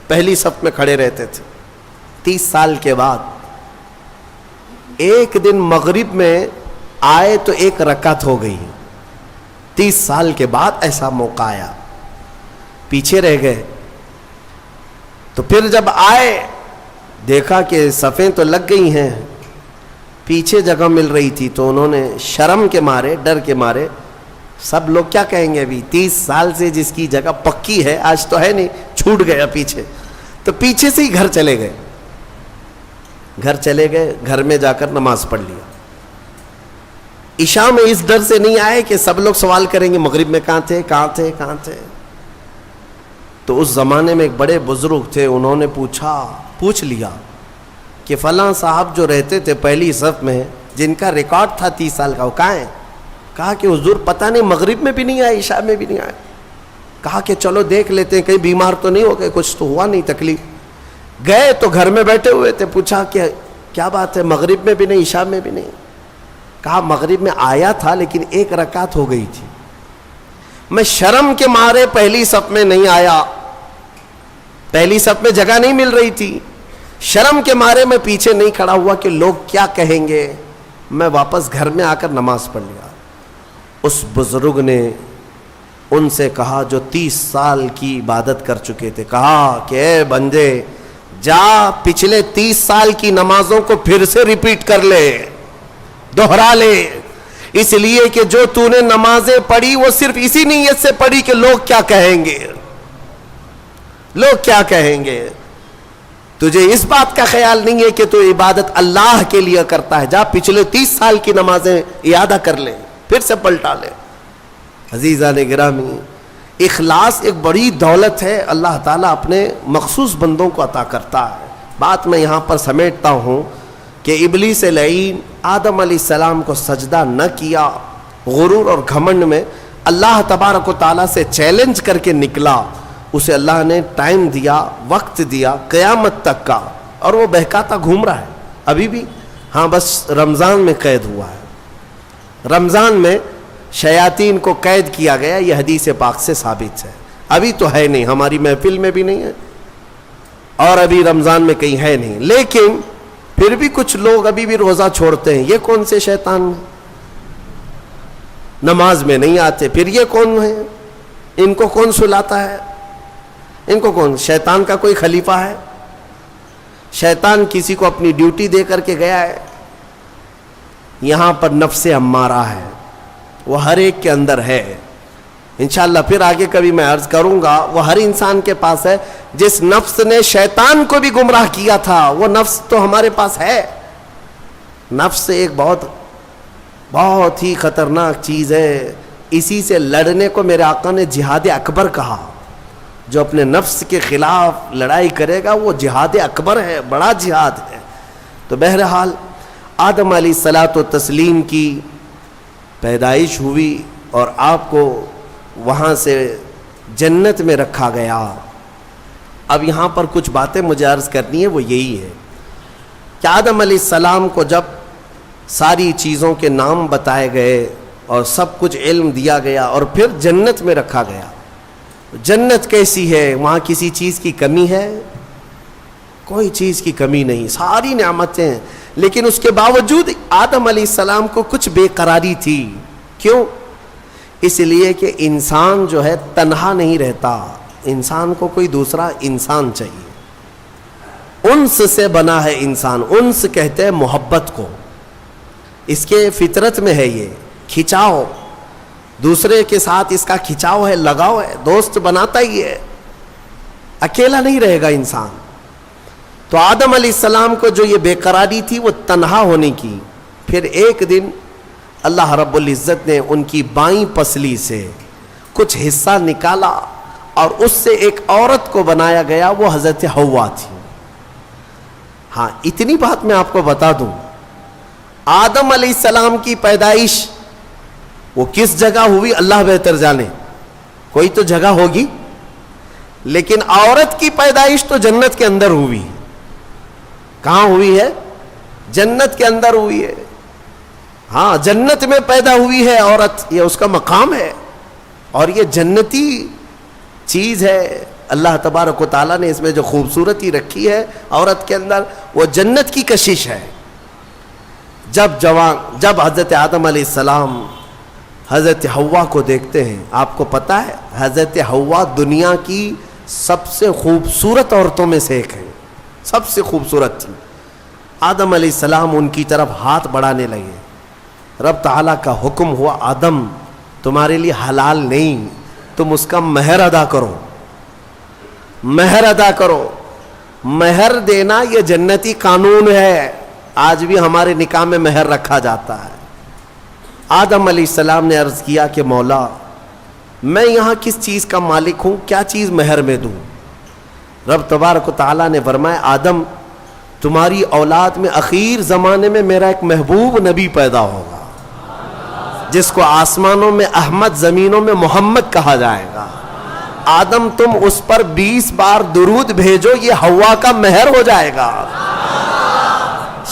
پہلی صف میں کھڑے رہتے تھے۔ 30 سال کے بعد ایک دن مغرب میں آئے تو ایک رکعت ہو گئی۔ 30 سال کے بعد ایسا موقع آیا، پیچھے رہ گئے۔ تو پھر جب آئے دیکھا کہ صفیں تو لگ گئی ہیں، پیچھے جگہ مل رہی تھی، تو انہوں نے شرم کے مارے، ڈر کے مارے، سب لوگ کیا کہیں گے ابھی 30 سال سے جس کی جگہ پکی ہے آج تو ہے نہیں، چھوٹ گیا پیچھے، تو پیچھے سے ہی گھر چلے گئے۔ گھر میں جا کر نماز پڑھ لیا۔ عشاء میں اس ڈر سے نہیں آئے کہ سب لوگ سوال کریں گے مغرب میں کہاں تھے۔ تو اس زمانے میں ایک بڑے بزرگ تھے، انہوں نے پوچھ لیا کہ فلاں صاحب جو رہتے تھے پہلی صف میں، جن کا ریکارڈ تھا 30 سال کا، وہ کہاں ہیں؟ کہا کہ حضور پتہ نہیں، مغرب میں بھی نہیں آئے، عشاء میں بھی نہیں آئے۔ کہا کہ چلو دیکھ لیتے ہیں، کہیں بیمار تو نہیں ہو گئے، کچھ تو ہوا نہیں تکلیف۔ گئے تو گھر میں بیٹھے ہوئے تھے، پوچھا کہ کیا بات ہے، مغرب میں بھی نہیں، عشاء میں بھی نہیں؟ کہا مغرب میں آیا تھا لیکن ایک رکعت ہو گئی تھی، میں شرم کے مارے پہلی صف میں نہیں آیا، پہلی صف میں جگہ نہیں مل رہی تھی، شرم کے مارے میں پیچھے نہیں کھڑا ہوا کہ لوگ کیا کہیں گے، میں واپس گھر میں آ کر نماز پڑھ لیا۔ اس بزرگ نے ان سے کہا جو 30 سال کی عبادت کر چکے تھے، کہا کہ اے بندے جا پچھلے 30 سال کی نمازوں کو پھر سے ریپیٹ کر لے، دوہرا لے، اس لیے کہ جو تو نے نمازیں پڑھی وہ صرف اسی نیت سے پڑھی کہ لوگ کیا کہیں گے، لوگ کیا کہیں گے۔ تجھے اس بات کا خیال نہیں ہے کہ تو عبادت اللہ کے لیے کرتا ہے، جا پچھلے 30 سال کی نمازیں اعادہ کر لے، پھر سے پلٹا لے۔ عزیزان گرامی، اخلاص ایک بڑی دولت ہے، اللہ تعالیٰ اپنے مخصوص بندوں کو عطا کرتا ہے۔ بات میں یہاں پر سمیٹتا ہوں کہ ابلیس لعین آدم علیہ السلام کو سجدہ نہ کیا، غرور اور گھمنڈ میں اللہ تبارک و تعالیٰ سے چیلنج کر کے نکلا، اسے اللہ نے ٹائم دیا، وقت دیا قیامت تک کا، اور وہ بہکاتا گھوم رہا ہے ابھی بھی۔ ہاں بس رمضان میں قید ہوا ہے، رمضان میں شیاطین کو قید کیا گیا، یہ حدیث پاک سے ثابت ہے۔ ابھی تو ہے نہیں، ہماری محفل میں بھی نہیں ہے اور ابھی رمضان میں کہیں ہے نہیں، لیکن پھر بھی کچھ لوگ ابھی بھی روزہ چھوڑتے ہیں۔ یہ کون سے شیطان ہیں؟ نماز میں نہیں آتے، پھر یہ کون ہے؟ ان کو کون سلاتا ہے؟ ان کو کون؟ شیطان کا کوئی خلیفہ ہے؟ شیطان کسی کو اپنی ڈیوٹی دے کر کے گیا ہے؟ یہاں پر نفس امارہ ہے، وہ ہر ایک کے اندر ہے۔ انشاءاللہ پھر آگے کبھی میں عرض کروں گا، وہ ہر انسان کے پاس ہے۔ جس نفس نے شیطان کو بھی گمراہ کیا تھا وہ نفس تو ہمارے پاس ہے۔ نفس ایک بہت ہی خطرناک چیز ہے، اسی سے لڑنے کو میرے آقا نے جہاد اکبر کہا۔ جو اپنے نفس کے خلاف لڑائی کرے گا وہ جہاد اکبر ہے، بڑا جہاد ہے۔ تو بہرحال آدم علیہ الصلاۃ والتسلیم کی پیدائش ہوئی اور آپ کو وہاں سے جنت میں رکھا گیا۔ اب یہاں پر کچھ باتیں مجھے عرض کرنی ہے، وہ یہی ہے کہ آدم علیہ السلام کو جب ساری چیزوں کے نام بتائے گئے اور سب کچھ علم دیا گیا اور پھر جنت میں رکھا گیا، جنت کیسی ہے؟ وہاں کسی چیز کی کمی ہے؟ کوئی چیز کی کمی نہیں، ساری نعمتیں ہیں، لیکن اس کے باوجود آدم علیہ السلام کو کچھ بے قراری تھی۔ کیوں؟ اس لیے کہ انسان جو ہے تنہا نہیں رہتا، انسان کو کوئی دوسرا انسان چاہیے۔ انس سے بنا ہے انسان، انس کہتے ہیں محبت کو، اس کے فطرت میں ہے، یہ کھچاؤ، دوسرے کے ساتھ اس کا کھچاؤ ہے، لگاؤ ہے، دوست بناتا ہی ہے، اکیلا نہیں رہے گا انسان۔ تو آدم علیہ السلام کو جو یہ بے قراری تھی وہ تنہا ہونے کی، پھر ایک دن اللہ رب العزت نے ان کی بائیں پسلی سے کچھ حصہ نکالا اور اس سے ایک عورت کو بنایا گیا، وہ حضرت حوا تھی۔ ہاں اتنی بات میں آپ کو بتا دوں، آدم علیہ السلام کی پیدائش وہ کس جگہ ہوئی اللہ بہتر جانے، کوئی تو جگہ ہوگی، لیکن عورت کی پیدائش تو جنت کے اندر ہوئی۔ کہاں ہوئی ہے؟ جنت کے اندر ہوئی ہے۔ ہاں جنت میں پیدا ہوئی ہے عورت، یہ اس کا مقام ہے اور یہ جنتی چیز ہے. اللہ تبارک و تعالیٰ نے اس میں جو خوبصورتی رکھی ہے عورت کے اندر وہ جنت کی کشش ہے. جب حضرت آدم علیہ السلام حضرت حوا کو دیکھتے ہیں، آپ کو پتہ ہے حضرت حوا دنیا کی سب سے خوبصورت عورتوں میں سے ایک ہے، سب سے خوبصورت تھی. آدم علیہ السلام ان کی طرف ہاتھ بڑھانے لگے. رب تعالیٰ کا حکم ہوا آدم تمہارے لیے حلال نہیں، تم اس کا مہر ادا کرو، مہر ادا کرو. مہر دینا یہ جنتی قانون ہے، آج بھی ہمارے نکاح میں مہر رکھا جاتا ہے. آدم علیہ السلام نے عرض کیا کہ مولا میں یہاں کس چیز کا مالک ہوں، کیا چیز مہر میں دوں؟ رب تبارک و تعالیٰ نے فرمایا آدم تمہاری اولاد میں اخیر زمانے میں میرا ایک محبوب نبی پیدا ہوگا جس کو آسمانوں میں احمد زمینوں میں محمد کہا جائے گا. آدم تم اس پر 20 بار درود بھیجو، یہ حوا کا مہر ہو جائے گا.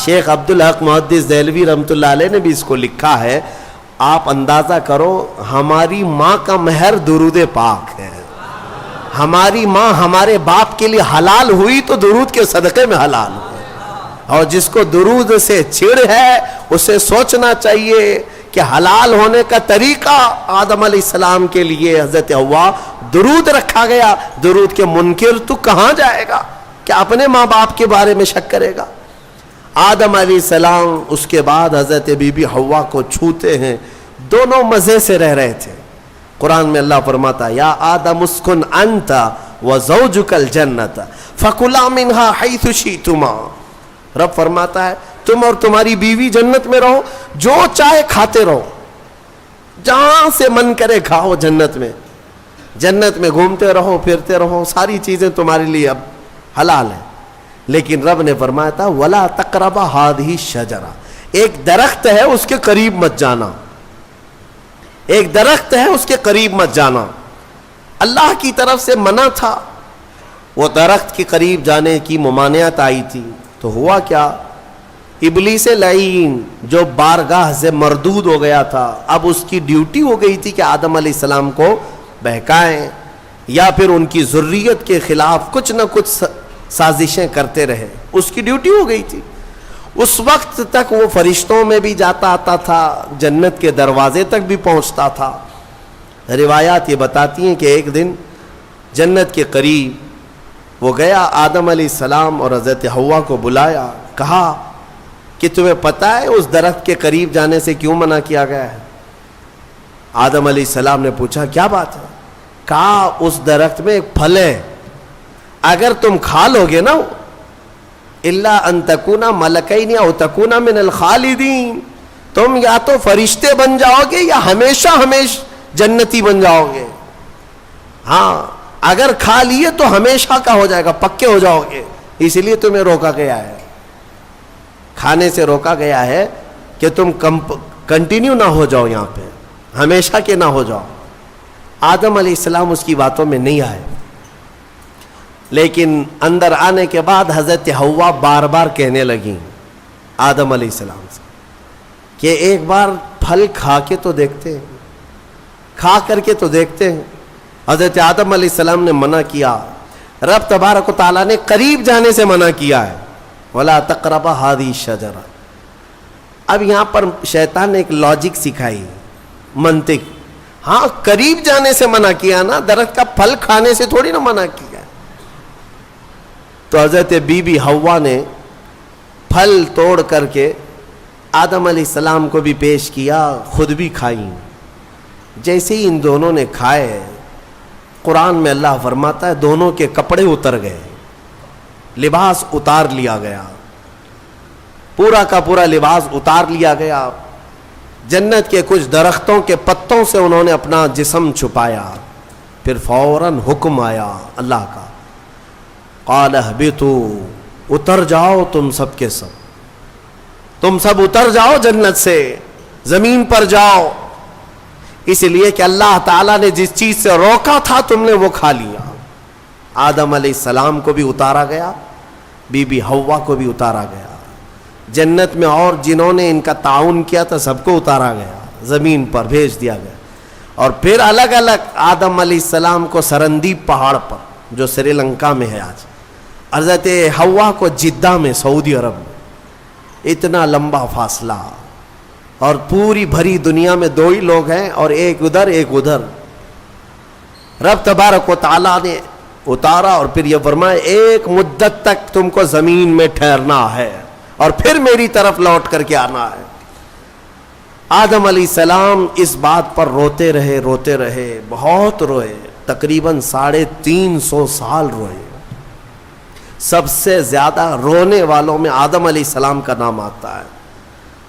شیخ عبدالحق محدث دہلوی رحمۃ اللہ علیہ نے بھی اس کو لکھا ہے. آپ اندازہ کرو ہماری ماں کا مہر درود پاک ہے. ہماری ماں ہمارے باپ کے لیے حلال ہوئی تو درود کے صدقے میں حلال ہوئی. اور جس کو درود سے چھڑ ہے اسے سوچنا چاہیے کہ حلال ہونے کا طریقہ آدم علیہ السلام کے لیے حضرت حوا درود رکھا گیا. درود کے منکر تو کہاں جائے گا کہ اپنے ماں باپ کے بارے میں شک کرے گا. آدم علیہ السلام اس کے بعد حضرت بی بی حوا کو چھوتے ہیں. دونوں مزے سے رہ رہے تھے. قرآن میں اللہ فرماتا یا آدم اسکن انت وزوجک الجنت فکلا منہا حیث شئتما. رب فرماتا ہے تم اور تمہاری بیوی جنت میں رہو، جو چاہے کھاتے رہو، جہاں سے من کرے کھاؤ. جنت میں گھومتے رہو، پھرتے رہو، ساری چیزیں تمہارے لیے اب حلال ہیں. لیکن رب نے فرمایا تھا وَلَا تَقْرَبَ هَذِهِ الشَّجَرَةَ، ایک درخت ہے اس کے قریب مت جانا، ایک درخت ہے اس کے قریب مت جانا. اللہ کی طرف سے منع تھا. وہ درخت کے قریب جانے کی ممانعت آئی تھی تو ہوا کیا؟ ابلیس لعین جو بارگاہ سے مردود ہو گیا تھا، اب اس کی ڈیوٹی ہو گئی تھی کہ آدم علیہ السلام کو بہکائیں یا پھر ان کی ذریت کے خلاف کچھ نہ کچھ سازشیں کرتے رہے. اس کی ڈیوٹی ہو گئی تھی. اس وقت تک وہ فرشتوں میں بھی جاتا آتا تھا، جنت کے دروازے تک بھی پہنچتا تھا. روایات یہ بتاتی ہیں کہ ایک دن جنت کے قریب وہ گیا، آدم علیہ السلام اور حضرت حوا کو بلایا، کہا کہ تمہیں پتہ ہے اس درخت کے قریب جانے سے کیوں منع کیا گیا ہے؟ آدم علیہ السلام نے پوچھا کیا بات ہے؟ کہا اس درخت میں ایک پھل ہے، اگر تم کھا لو گے نا الا ان تکونا ملکین او تکونا من الخالدین، تم یا تو فرشتے بن جاؤ گے یا ہمیشہ جنتی بن جاؤ گے. ہاں اگر کھا لیے تو ہمیشہ کا ہو جائے گا، پکے ہو جاؤ گے. اس لیے تمہیں روکا گیا ہے، کھانے سے روکا گیا ہے کہ تم کنٹینیو نہ ہو جاؤ، یہاں پہ ہمیشہ کے نہ ہو جاؤ. آدم علیہ السلام اس کی باتوں میں نہیں آئے. لیکن اندر آنے کے بعد حضرت حوا بار بار کہنے لگیں آدم علیہ السلام سے کہ ایک بار پھل کھا کے تو دیکھتے ہیں، کھا کر کے تو دیکھتے ہیں. حضرت آدم علیہ السلام نے منع کیا. رب تبارک و تعالیٰ نے قریب جانے سے منع کیا ہے، وَلَا تَقْرَبَ هَذِهِ الشَّجَرَةَ. اب یہاں پر شیطان نے ایک لاجک سکھائی، منطق. ہاں قریب جانے سے منع کیا نا، درخت کا پھل کھانے سے تھوڑی نہ منع کیا. تو حضرت بی بی حوا نے پھل توڑ کر کے آدم علیہ السلام کو بھی پیش کیا، خود بھی کھائیں. جیسے ہی ان دونوں نے کھائے، قرآن میں اللہ فرماتا ہے دونوں کے کپڑے اتر گئے، لباس اتار لیا گیا، پورا کا پورا لباس اتار لیا گیا. جنت کے کچھ درختوں کے پتوں سے انہوں نے اپنا جسم چھپایا. پھر فوراً حکم آیا اللہ کا، قال اہبطوا، اتر جاؤ تم سب کے سب، تم سب اتر جاؤ جنت سے، زمین پر جاؤ. اس لیے کہ اللہ تعالیٰ نے جس چیز سے روکا تھا تم نے وہ کھا لیا. آدم علیہ السلام کو بھی اتارا گیا، بی بی حوا کو بھی اتارا گیا. جنت میں اور جنہوں نے ان کا تعاون کیا تھا سب کو اتارا گیا, زمین پر بھیج دیا گیا. اور پھر الگ الگ آدم علیہ السلام کو سرندیپ پہاڑ پر جو سری لنکا میں ہے آج, حضرت حوا کو جدہ میں سعودی عرب میں, اتنا لمبا فاصلہ, اور پوری بھری دنیا میں دو ہی لوگ ہیں اور ایک ادھر ایک ادھر. رب تبارک و تعالیٰ نے اتارا اور پھر یہ فرمایا ایک مدت تک تم کو زمین میں ٹھہرنا ہے اور پھر میری طرف لوٹ کر کے آنا ہے. آدم علیہ السلام اس بات پر روتے رہے, بہت روئے, تقریباً 350 سال روئے. سب سے زیادہ رونے والوں میں آدم علیہ السلام کا نام آتا ہے.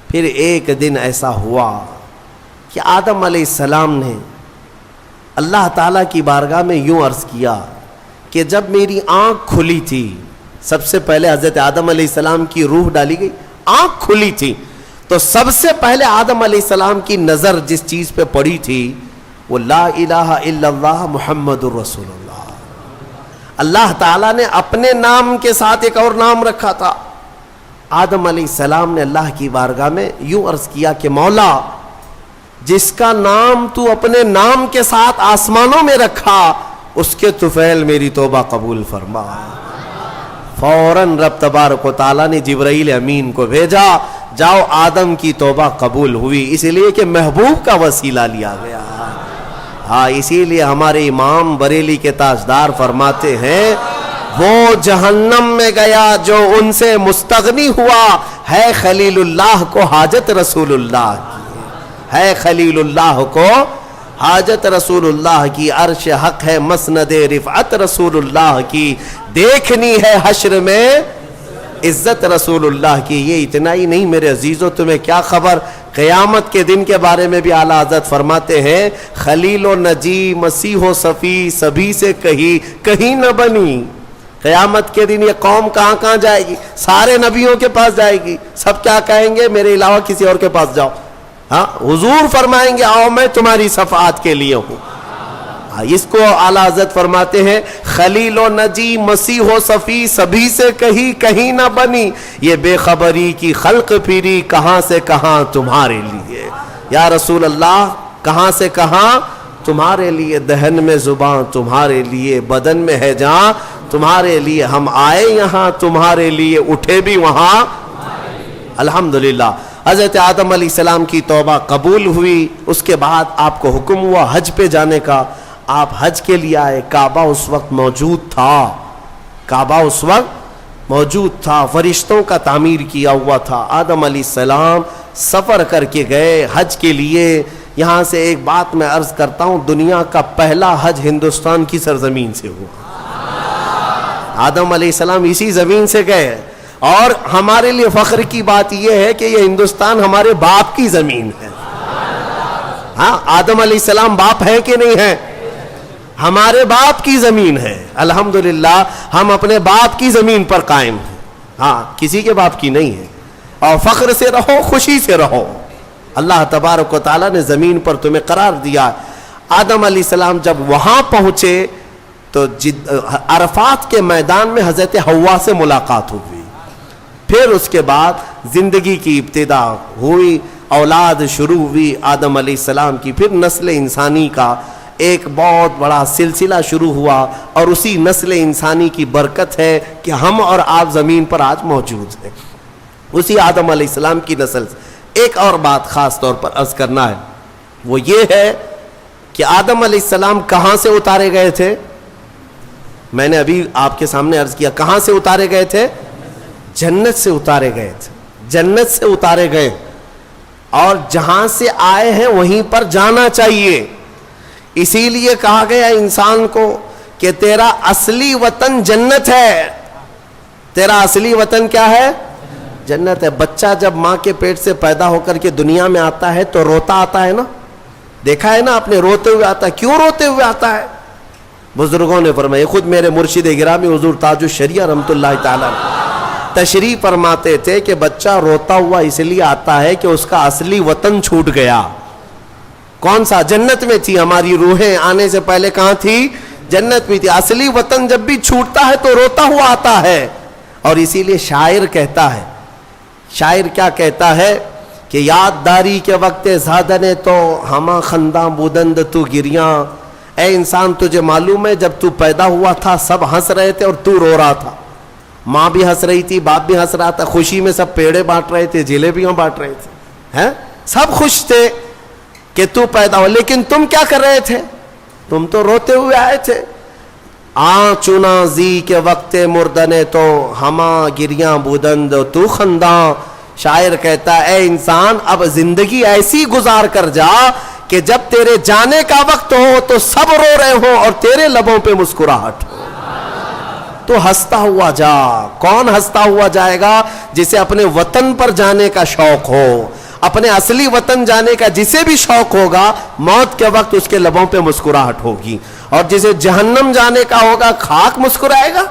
پھر ایک دن ایسا ہوا کہ آدم علیہ السلام نے اللہ تعالیٰ کی بارگاہ میں یوں عرض کیا کہ جب میری آنکھ کھلی تھی, سب سے پہلے حضرت آدم علیہ السلام کی روح ڈالی گئی, آنکھ کھلی تھی, تو سب سے پہلے آدم علیہ السلام کی نظر جس چیز پہ پڑی تھی وہ لا الہ الا اللہ محمد الرسول اللہ. اللہ تعالیٰ نے اپنے نام کے ساتھ ایک اور نام رکھا تھا. آدم علیہ السلام نے اللہ کی بارگاہ میں یوں عرض کیا کہ مولا, جس کا نام تو اپنے نام کے ساتھ آسمانوں میں رکھا اس کے طفیل میری توبہ قبول فرما. فوراً رب تبارک و تعالیٰ نے جبرائیل امین کو بھیجا, جاؤ آدم کی توبہ قبول ہوئی, اس لیے کہ محبوب کا وسیلہ لیا گیا. ہاں, اسی لیے ہمارے امام بریلی کے تاجدار فرماتے ہیں وہ جہنم میں گیا جو ان سے مستغنی ہوا, ہے خلیل اللہ کو حاجت رسول اللہ کی, ہے خلیل اللہ کو حاجت رسول اللہ کی, عرش حق ہے مسند رفعت رسول اللہ کی, دیکھنی ہے حشر میں عزت رسول اللہ کی. یہ اتنا ہی نہیں میرے عزیزو, تمہیں کیا خبر, قیامت کے دن کے بارے میں بھی اعلیٰ حضرت فرماتے ہیں خلیل و نجی مسیح و صفی سبھی سے کہیں نہ بنی. قیامت کے دن یہ قوم کہاں کہاں جائے گی, سارے نبیوں کے پاس جائے گی, سب کیا کہیں گے میرے علاوہ کسی اور کے پاس جاؤ. ہاں, حضور فرمائیں گے آؤ میں تمہاری شفاعت کے لیے ہوں. اس کو اعلیٰ حضرت فرماتے ہیں خلیل و نجی مسیح و صفی سبھی سے کہیں نہ بنی, یہ بے خبری کی خلق پھری کہاں سے کہاں تمہارے لیے. یا رسول اللہ, کہاں سے کہاں تمہارے لیے, دہن میں زباں تمہارے لیے, بدن میں ہے جان تمہارے لیے, ہم آئے یہاں تمہارے لیے, اٹھے بھی وہاں. الحمدللہ حضرت آدم علیہ السلام کی توبہ قبول ہوئی. اس کے بعد آپ کو حکم ہوا حج پہ جانے کا, آپ حج کے لیے آئے. کعبہ اس وقت موجود تھا, فرشتوں کا تعمیر کیا ہوا تھا. آدم علیہ السلام سفر کر کے گئے حج کے لیے. یہاں سے ایک بات میں عرض کرتا ہوں, دنیا کا پہلا حج ہندوستان کی سرزمین سے ہوا. آدم علیہ السلام اسی زمین سے گئے, اور ہمارے لیے فخر کی بات یہ ہے کہ یہ ہندوستان ہمارے باپ کی زمین ہے. ہاں, آدم علیہ السلام باپ ہے کہ نہیں ہے, ہمارے باپ کی زمین ہے. الحمدللہ ہم اپنے باپ کی زمین پر قائم ہیں, ہاں کسی کے باپ کی نہیں ہے. اور فخر سے رہو, خوشی سے رہو, اللہ تبارک و تعالیٰ نے زمین پر تمہیں قرار دیا. آدم علیہ السلام جب وہاں پہنچے تو عرفات کے میدان میں حضرت حوا سے ملاقات ہوئی. پھر اس کے بعد زندگی کی ابتدا ہوئی, اولاد شروع ہوئی آدم علیہ السلام کی. پھر نسل انسانی کا ایک بہت بڑا سلسلہ شروع ہوا, اور اسی نسل انسانی کی برکت ہے کہ ہم اور آپ زمین پر آج موجود ہیں, اسی آدم علیہ السلام کی نسل سے. ایک اور بات خاص طور پر عرض کرنا ہے, وہ یہ ہے کہ آدم علیہ السلام کہاں سے اتارے گئے تھے. میں نے ابھی آپ کے سامنے عرض کیا کہاں سے اتارے گئے تھے, جنت سے اتارے گئے تھے. جنت سے اتارے گئے, اور جہاں سے آئے ہیں وہیں پر جانا چاہیے. اسی لیے کہا گیا انسان کو کہ تیرا اصلی وطن جنت ہے. تیرا اصلی وطن کیا ہے, جنت ہے. بچہ جب ماں کے پیٹ سے پیدا ہو کر کے دنیا میں آتا ہے تو روتا آتا ہے نا, دیکھا ہے نا آپ نے, روتے ہوئے آتا ہے. کیوں روتے ہوئے آتا ہے؟ بزرگوں نے فرمایا, خود میرے مرشد گرامی حضور تاج الشریعہ رحمۃ اللہ تعالیٰ تشریف فرماتے تھے کہ بچہ روتا ہوا اس لیے آتا ہے کہ اس کا اصلی وطن چھوٹ گیا. کون سا؟ جنت میں تھی. ہماری روحیں آنے سے پہلے کہاں تھی؟ جنت میں تھی. اصلی وطن جب بھی چھوٹتا ہے تو روتا ہوا آتا ہے. اور اسی لیے شاعر کہتا ہے شاعر کیا کہتا ہے کہ یادداری کے وقت زادن تو ہما خنداں بودند تو گریاں. اے انسان تجھے معلوم ہے جب تو پیدا ہوا تھا سب ہنس رہے تھے اور تو رو رہا تھا. ماں بھی ہنس رہی تھی, باپ بھی ہنس رہا تھا, خوشی میں سب پیڑے بانٹ رہے تھے, جلیبیاں بانٹ رہے تھے, ہیں سب خوش تھے کہ تو پیدا ہو. لیکن تم کیا کر رہے تھے؟ تم تو روتے ہوئے آئے تھے. چنا زی کے وقت مردنے تو ہما گریاں بودند تو خنداں. شاعر کہتا ہے اے انسان اب زندگی ایسی گزار کر جا کہ جب تیرے جانے کا وقت ہو تو سب رو رہے ہو اور تیرے لبوں پہ مسکراہٹ ہو. تو ہنستا ہوا جا. کون ہنستا ہوا جائے گا؟ جسے اپنے وطن پر جانے کا شوق ہو, اپنے اصلی وطن جانے کا جسے بھی شوق ہوگا, موت کے وقت اس کے لبوں پہ مسکراہٹ ہوگی. اور جسے جہنم جانے کا ہوگا خاک مسکرائے گا,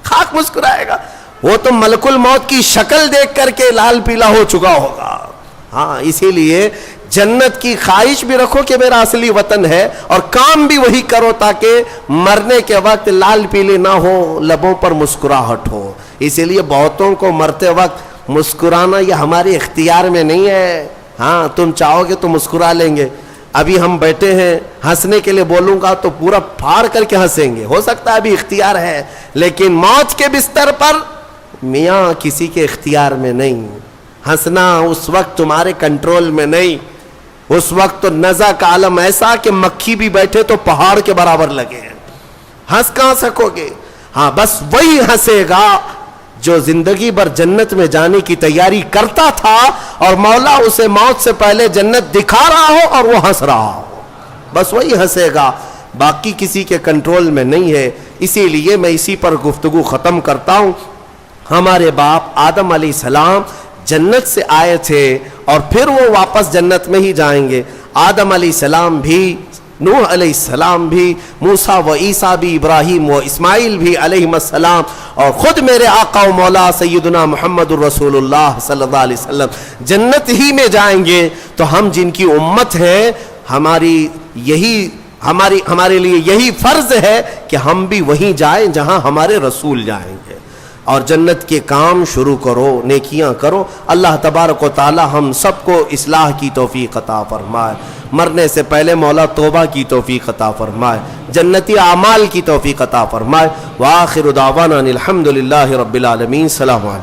خاک مسکرائے گا. وہ تو ملک الموت کی شکل دیکھ کر کے لال پیلا ہو چکا ہوگا. ہاں اسی لیے جنت کی خواہش بھی رکھو کہ میرا اصلی وطن ہے, اور کام بھی وہی کرو تاکہ مرنے کے وقت لال پیلے نہ ہو, لبوں پر مسکراہٹ ہو. اسی لیے بہتوں کو مرتے وقت مسکرانا یہ ہمارے اختیار میں نہیں ہے. ہاں تم چاہو گے تو مسکرا لیں گے. ابھی ہم بیٹھے ہیں, ہنسنے کے لیے بولوں گا تو پورا پھاڑ کر کے ہنسیں گے, ہو سکتا ہے ابھی اختیار ہے, لیکن موت کے بستر پر میاں کسی کے اختیار میں نہیں. ہنسنا اس وقت تمہارے کنٹرول میں نہیں. اس وقت تو نزع کا عالم ایسا کہ مکھی بھی بیٹھے تو پہاڑ کے برابر لگے ہیں. ہنس کہاں سکو گے؟ ہاں بس وہی ہنسے گا جو زندگی بھر جنت میں جانے کی تیاری کرتا تھا اور مولا اسے موت سے پہلے جنت دکھا رہا ہو اور وہ ہنس رہا ہو. بس وہی ہنسے گا, باقی کسی کے کنٹرول میں نہیں ہے. اسی لیے میں اسی پر گفتگو ختم کرتا ہوں. ہمارے باپ آدم علیہ السلام جنت سے آئے تھے اور پھر وہ واپس جنت میں ہی جائیں گے. آدم علیہ السلام بھی, نوح علیہ السلام بھی, موسیٰ و عیسیٰ بھی, ابراہیم و اسماعیل بھی علیہ السلام, اور خود میرے آقا و مولا سیدنا محمد الرسول اللہ صلی اللہ علیہ وسلم جنت ہی میں جائیں گے. تو ہم جن کی امت ہیں, ہمارے لیے یہی فرض ہے کہ ہم بھی وہیں جائیں جہاں ہمارے رسول جائیں گے, اور جنت کے کام شروع کرو, نیکیاں کرو. اللہ تبارک و تعالی ہم سب کو اصلاح کی توفیق عطا فرمائے. مرنے سے پہلے مولا توبہ کی توفیق عطا فرمائے, جنتی اعمال کی توفیق عطا فرمائے. وآخر دعوانا الحمدللہ رب العالمین. السلام علیکم.